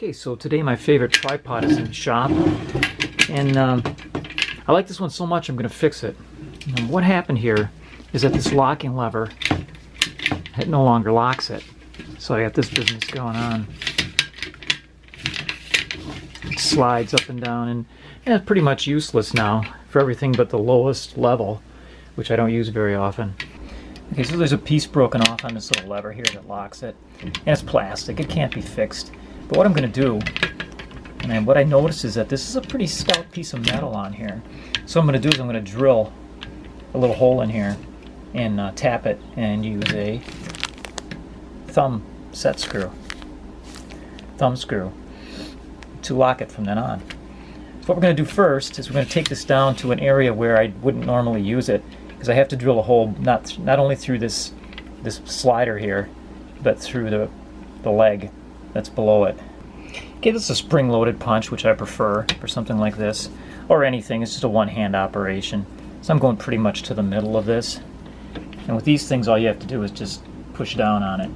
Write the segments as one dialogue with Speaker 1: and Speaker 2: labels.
Speaker 1: Okay, so today my favorite tripod is in the shop, and I like this one so much I'm going to fix it. And what happened here is that this locking lever, it no longer locks it. So I got this business going on. It slides up and down, and it's pretty much useless now for everything but the lowest level, which I don't use very often. Okay, so there's a piece broken off on this little lever here that locks it, and it's plastic. It can't be fixed. But what I'm going to do, and what I noticed is that this is a pretty stout piece of metal on here. So what I'm going to do is I'm going to drill a little hole in here and tap it and use a thumb screw to lock it from then on. So what we're going to do first is we're going to take this down to an area where I wouldn't normally use it, because I have to drill a hole not only through this slider here, but through the leg that's below it. Okay, this is a spring-loaded punch, which I prefer for something like this, or anything. It's just a one-hand operation. So I'm going pretty much to the middle of this. And with these things, all you have to do is just push down on it.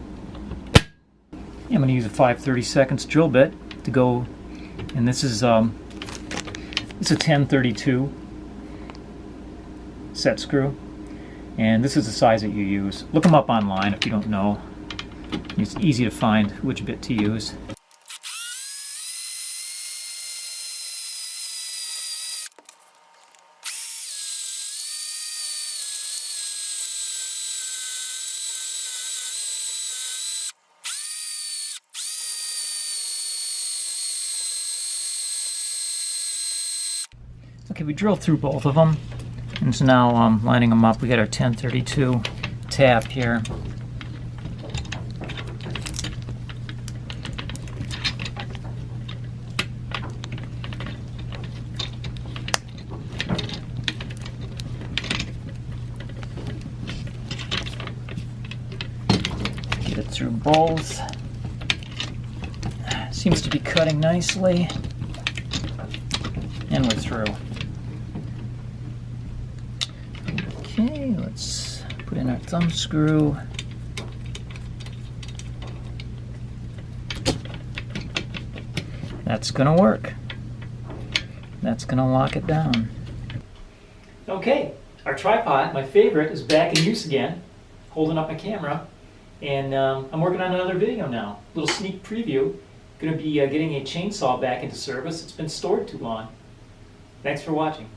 Speaker 1: I'm going to use a 5/32 drill bit to go, and this is a 1032 set screw, and this is the size that you use. Look them up online if you don't know. It's easy to find which bit to use. Okay, we drilled through both of them, and so now lining them up. We got our 1032 tap here. Get it through both. Seems to be cutting nicely, and we're through. Okay, let's put in our thumb screw. That's gonna work. That's gonna lock it down. Okay, our tripod, my favorite, is back in use again, holding up my camera, and I'm working on another video now. Little sneak preview. Gonna be getting a chainsaw back into service. It's been stored too long. Thanks for watching.